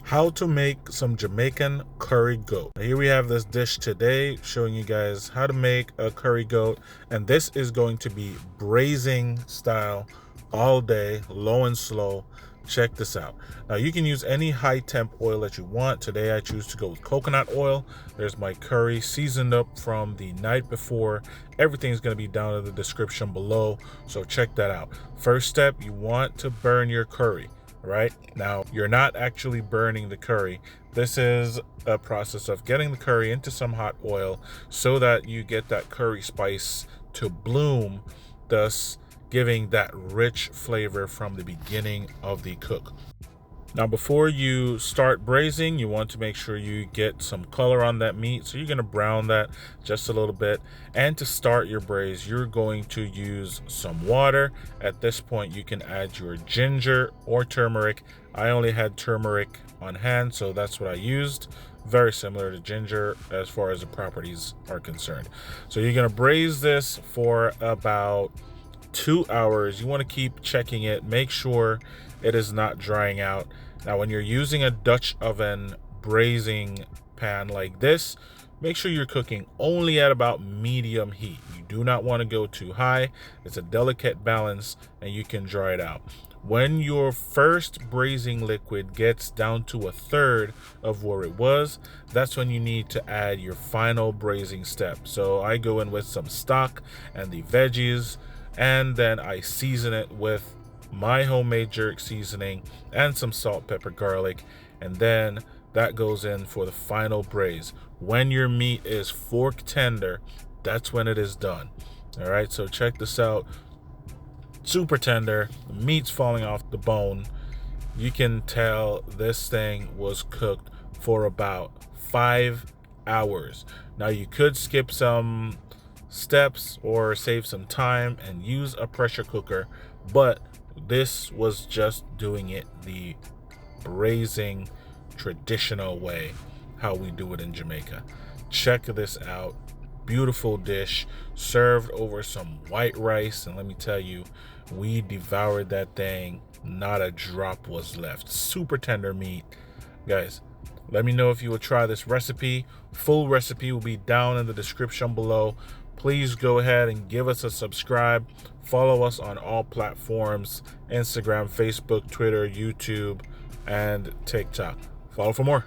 How to make some Jamaican curry goat. Here we have this dish today showing you guys how to make a curry goat, and this is going to be braising style all day, low and slow. Check this out. Now you can use any high temp oil that you want. Today I choose to go with coconut oil. There's my curry seasoned up from the night before. Everything's going to be down in the description below, so check that out. First step, you want to burn your curry. Right now, you're not actually burning the curry. This is a process of getting the curry into some hot oil so that you get that curry spice to bloom, thus giving that rich flavor from the beginning of the cook. Now, before you start braising, you want to make sure you get some color on that meat. So you're going to brown that just a little bit. And to start your braise, you're going to use some water. At this point, you can add your ginger or turmeric. I only had turmeric on hand, so that's what I used. Very similar to ginger as far as the properties are concerned. So you're going to braise this for about 2 hours. You want to keep checking it. Make sure it is not drying out. Now, when you're using a Dutch oven braising pan like this, make sure you're cooking only at about medium heat. You do not want to go too high. It's a delicate balance and you can dry it out. When your first braising liquid gets down to a third of where it was, that's when you need to add your final braising step. So I go in with some stock and the veggies, and then I season it with my homemade jerk seasoning and some salt, pepper, garlic, and then that goes in for the final braise. When your meat is fork tender, that's when it is done. All right, so check this out. Super tender, the meat's falling off the bone. You can tell this thing was cooked for about 5 hours. Now you could skip some steps or save some time and use a pressure cooker, but this was just doing it the braising traditional way, how we do it in Jamaica. Check this out. Beautiful dish served over some white rice, and let me tell you, we devoured that thing. Not a drop was left. Super tender meat. Guys, let me know if you will try this recipe. Full recipe will be down in the description below. Please go ahead and give us a subscribe. Follow us on all platforms: Instagram, Facebook, Twitter, YouTube, and TikTok. Follow for more.